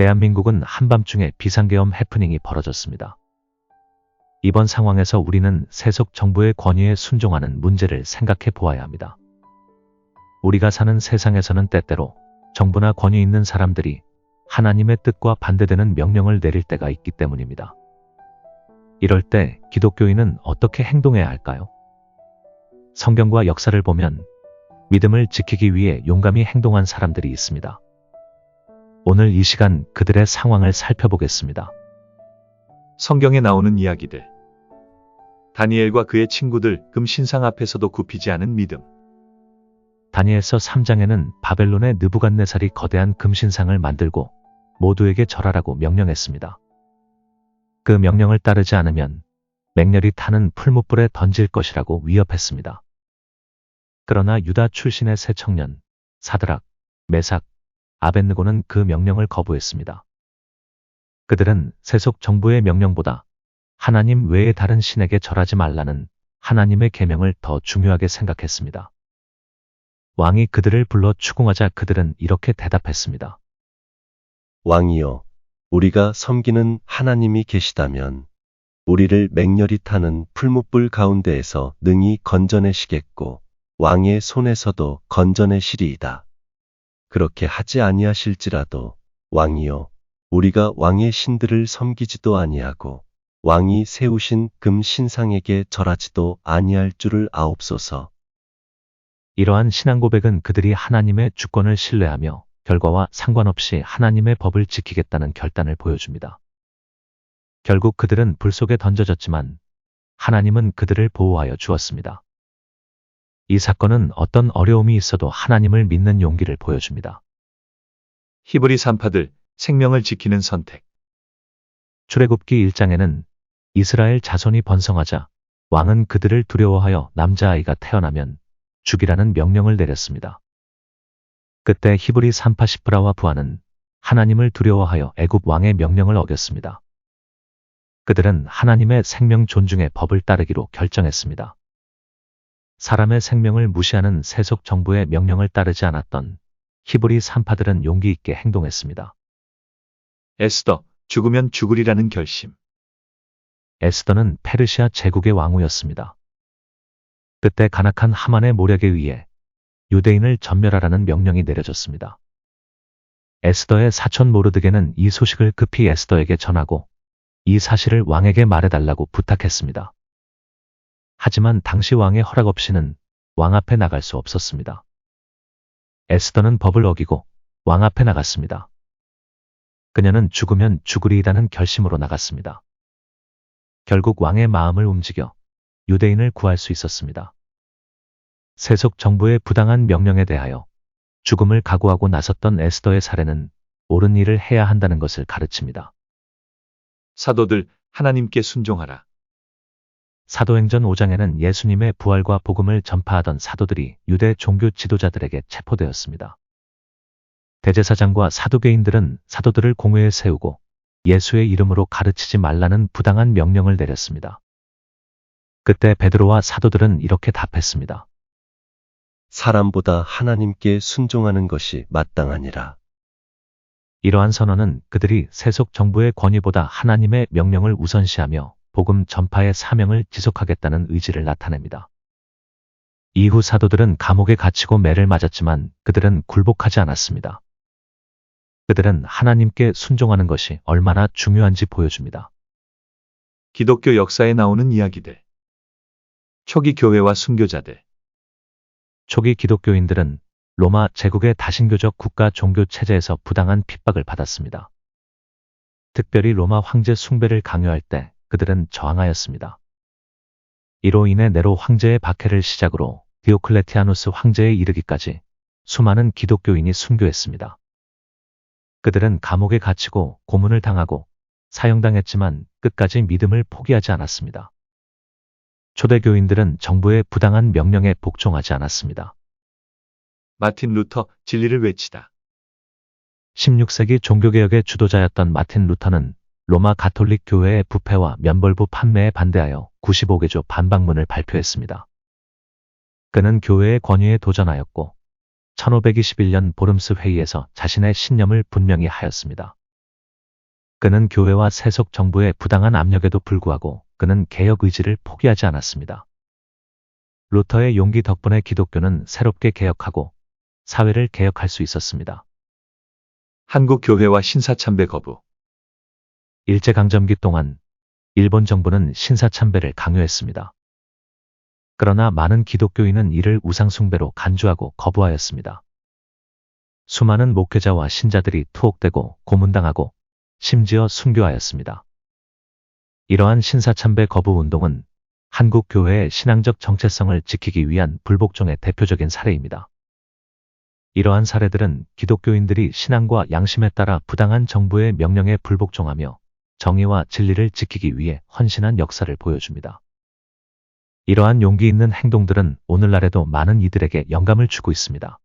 대한민국은 한밤중에 비상계엄 해프닝이 벌어졌습니다. 이번 상황에서 우리는 세속 정부의 권위에 순종하는 문제를 생각해 보아야 합니다. 우리가 사는 세상에서는 때때로 정부나 권위 있는 사람들이 하나님의 뜻과 반대되는 명령을 내릴 때가 있기 때문입니다. 이럴 때 기독교인은 어떻게 행동해야 할까요? 성경과 역사를 보면 믿음을 지키기 위해 용감히 행동한 사람들이 있습니다. 오늘 이 시간 그들의 상황을 살펴보겠습니다. 성경에 나오는 이야기들. 다니엘과 그의 친구들 금신상 앞에서도 굽히지 않은 믿음. 다니엘서 3장에는 바벨론의 느부갓네살이 거대한 금신상을 만들고 모두에게 절하라고 명령했습니다. 그 명령을 따르지 않으면 맹렬히 타는 풀무불에 던질 것이라고 위협했습니다. 그러나 유다 출신의 세 청년 사드락, 메삭, 아벳느고는 그 명령을 거부했습니다. 그들은 세속 정부의 명령보다 하나님 외의 다른 신에게 절하지 말라는 하나님의 계명을 더 중요하게 생각했습니다. 왕이 그들을 불러 추궁하자 그들은 이렇게 대답했습니다. 왕이여, 우리가 섬기는 하나님이 계시다면 우리를 맹렬히 타는 풀무불 가운데에서 능히 건져내시겠고 왕의 손에서도 건져내시리이다. 그렇게 하지 아니하실지라도 왕이여, 우리가 왕의 신들을 섬기지도 아니하고 왕이 세우신 금 신상에게 절하지도 아니할 줄을 아옵소서. 이러한 신앙 고백은 그들이 하나님의 주권을 신뢰하며 결과와 상관없이 하나님의 법을 지키겠다는 결단을 보여줍니다. 결국 그들은 불 속에 던져졌지만 하나님은 그들을 보호하여 주었습니다. 이 사건은 어떤 어려움이 있어도 하나님을 믿는 용기를 보여줍니다. 히브리 산파들 생명을 지키는 선택. 출애굽기 1장에는 이스라엘 자손이 번성하자 왕은 그들을 두려워하여 남자아이가 태어나면 죽이라는 명령을 내렸습니다. 그때 히브리 산파 시프라와 부하는 하나님을 두려워하여 애굽 왕의 명령을 어겼습니다. 그들은 하나님의 생명 존중의 법을 따르기로 결정했습니다. 사람의 생명을 무시하는 세속 정부의 명령을 따르지 않았던 히브리 산파들은 용기 있게 행동했습니다. 에스더, 죽으면 죽으리라는 결심. 에스더는 페르시아 제국의 왕후였습니다. 그때 간악한 하만의 모략에 의해 유대인을 전멸하라는 명령이 내려졌습니다. 에스더의 사촌 모르드게는 이 소식을 급히 에스더에게 전하고 이 사실을 왕에게 말해달라고 부탁했습니다. 하지만 당시 왕의 허락 없이는 왕 앞에 나갈 수 없었습니다. 에스더는 법을 어기고 왕 앞에 나갔습니다. 그녀는 죽으면 죽으리이라는 결심으로 나갔습니다. 결국 왕의 마음을 움직여 유대인을 구할 수 있었습니다. 세속 정부의 부당한 명령에 대하여 죽음을 각오하고 나섰던 에스더의 사례는 옳은 일을 해야 한다는 것을 가르칩니다. 사도들, 하나님께 순종하라. 사도행전 5장에는 예수님의 부활과 복음을 전파하던 사도들이 유대 종교 지도자들에게 체포되었습니다. 대제사장과 사두개인들은 사도들을 공회에 세우고 예수의 이름으로 가르치지 말라는 부당한 명령을 내렸습니다. 그때 베드로와 사도들은 이렇게 답했습니다. 사람보다 하나님께 순종하는 것이 마땅하니라. 이러한 선언은 그들이 세속 정부의 권위보다 하나님의 명령을 우선시하며 복음 전파의 사명을 지속하겠다는 의지를 나타냅니다. 이후 사도들은 감옥에 갇히고 매를 맞았지만 그들은 굴복하지 않았습니다. 그들은 하나님께 순종하는 것이 얼마나 중요한지 보여줍니다. 기독교 역사에 나오는 이야기들. 초기 교회와 순교자들. 초기 기독교인들은 로마 제국의 다신교적 국가 종교 체제에서 부당한 핍박을 받았습니다. 특별히 로마 황제 숭배를 강요할 때 그들은 저항하였습니다. 이로 인해 네로 황제의 박해를 시작으로 디오클레티아누스 황제에 이르기까지 수많은 기독교인이 순교했습니다. 그들은 감옥에 갇히고 고문을 당하고 사형당했지만 끝까지 믿음을 포기하지 않았습니다. 초대교인들은 정부의 부당한 명령에 복종하지 않았습니다. 마틴 루터, 진리를 외치다. 16세기 종교개혁의 주도자였던 마틴 루터는 로마 가톨릭 교회의 부패와 면벌부 판매에 반대하여 95개조 반박문을 발표했습니다. 그는 교회의 권위에 도전하였고 1521년 보름스 회의에서 자신의 신념을 분명히 하였습니다. 그는 교회와 세속 정부의 부당한 압력에도 불구하고 그는 개혁 의지를 포기하지 않았습니다. 루터의 용기 덕분에 기독교는 새롭게 개혁하고 사회를 개혁할 수 있었습니다. 한국 교회와 신사참배 거부. 일제강점기 동안 일본 정부는 신사참배를 강요했습니다. 그러나 많은 기독교인은 이를 우상숭배로 간주하고 거부하였습니다. 수많은 목회자와 신자들이 투옥되고 고문당하고 심지어 순교하였습니다. 이러한 신사참배 거부 운동은 한국 교회의 신앙적 정체성을 지키기 위한 불복종의 대표적인 사례입니다. 이러한 사례들은 기독교인들이 신앙과 양심에 따라 부당한 정부의 명령에 불복종하며 정의와 진리를 지키기 위해 헌신한 역사를 보여줍니다. 이러한 용기 있는 행동들은 오늘날에도 많은 이들에게 영감을 주고 있습니다.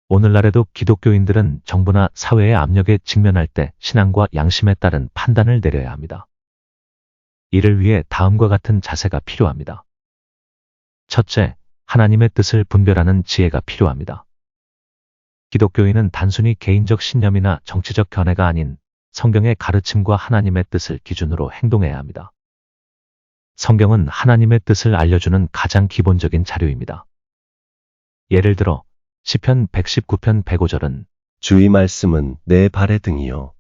오늘날에도 기독교인들은 정부나 사회의 압력에 직면할 때 신앙과 양심에 따른 판단을 내려야 합니다. 이를 위해 다음과 같은 자세가 필요합니다. 첫째, 하나님의 뜻을 분별하는 지혜가 필요합니다. 기독교인은 단순히 개인적 신념이나 정치적 견해가 아닌 성경의 가르침과 하나님의 뜻을 기준으로 행동해야 합니다. 성경은 하나님의 뜻을 알려주는 가장 기본적인 자료입니다. 예를 들어 시편 119편 105절은 주의 말씀은 내 발의 등이요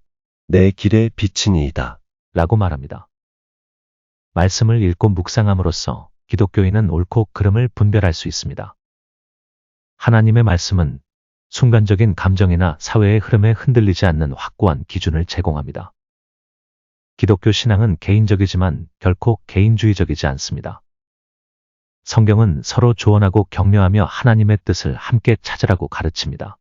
내 길의 빛이니이다. 라고 말합니다. 말씀을 읽고 묵상함으로써 기독교인은 옳고 그름을 분별할 수 있습니다. 하나님의 말씀은 순간적인 감정이나 사회의 흐름에 흔들리지 않는 확고한 기준을 제공합니다. 기독교 신앙은 개인적이지만 결코 개인주의적이지 않습니다. 성경은 서로 조언하고 격려하며 하나님의 뜻을 함께 찾으라고 가르칩니다.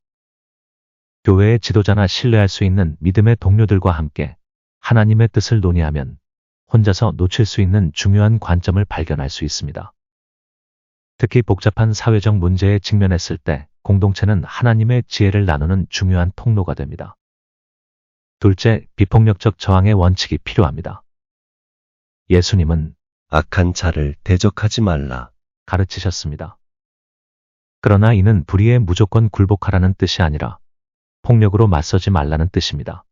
교회의 지도자나 신뢰할 수 있는 믿음의 동료들과 함께 하나님의 뜻을 논의하면 혼자서 놓칠 수 있는 중요한 관점을 발견할 수 있습니다. 특히 복잡한 사회적 문제에 직면했을 때 공동체는 하나님의 지혜를 나누는 중요한 통로가 됩니다. 둘째, 비폭력적 저항의 원칙이 필요합니다. 예수님은 악한 자를 대적하지 말라. 가르치셨습니다. 그러나 이는 불의에 무조건 굴복하라는 뜻이 아니라 폭력으로 맞서지 말라는 뜻입니다.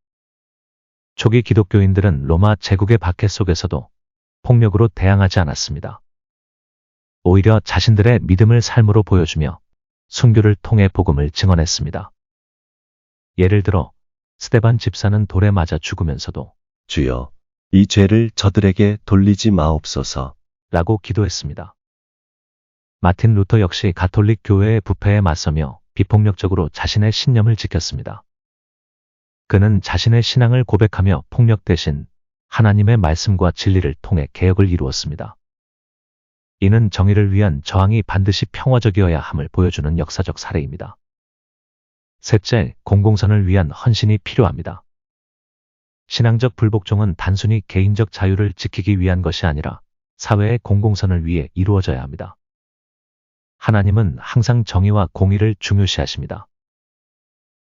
초기 기독교인들은 로마 제국의 박해 속에서도 폭력으로 대항하지 않았습니다. 오히려 자신들의 믿음을 삶으로 보여주며 순교를 통해 복음을 증언했습니다. 예를 들어 스데반 집사는 돌에 맞아 죽으면서도 주여, 이 죄를 저들에게 돌리지 마옵소서. 라고 기도했습니다. 마틴 루터 역시 가톨릭 교회의 부패에 맞서며 비폭력적으로 자신의 신념을 지켰습니다. 그는 자신의 신앙을 고백하며 폭력 대신 하나님의 말씀과 진리를 통해 개혁을 이루었습니다. 이는 정의를 위한 저항이 반드시 평화적이어야 함을 보여주는 역사적 사례입니다. 셋째, 공공선을 위한 헌신이 필요합니다. 신앙적 불복종은 단순히 개인적 자유를 지키기 위한 것이 아니라 사회의 공공선을 위해 이루어져야 합니다. 하나님은 항상 정의와 공의를 중요시하십니다.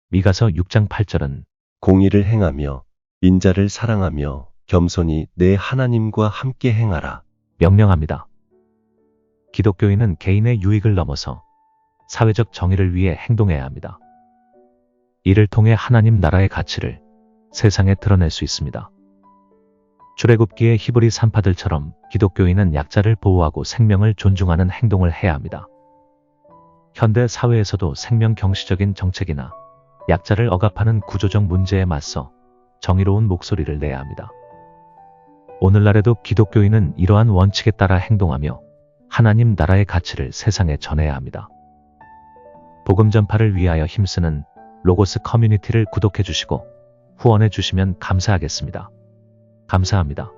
미가서 6장 8절은 공의를 행하며 인자를 사랑하며 겸손히 내 하나님과 함께 행하라. 명령합니다. 기독교인은 개인의 유익을 넘어서 사회적 정의를 위해 행동해야 합니다. 이를 통해 하나님 나라의 가치를 세상에 드러낼 수 있습니다. 출애굽기의 히브리 산파들처럼 기독교인은 약자를 보호하고 생명을 존중하는 행동을 해야 합니다. 현대 사회에서도 생명 경시적인 정책이나 약자를 억압하는 구조적 문제에 맞서 정의로운 목소리를 내야 합니다. 오늘날에도 기독교인은 이러한 원칙에 따라 행동하며 하나님 나라의 가치를 세상에 전해야 합니다. 복음 전파를 위하여 힘쓰는 로고스 커뮤니티를 구독해 주시고 후원해 주시면 감사하겠습니다. 감사합니다.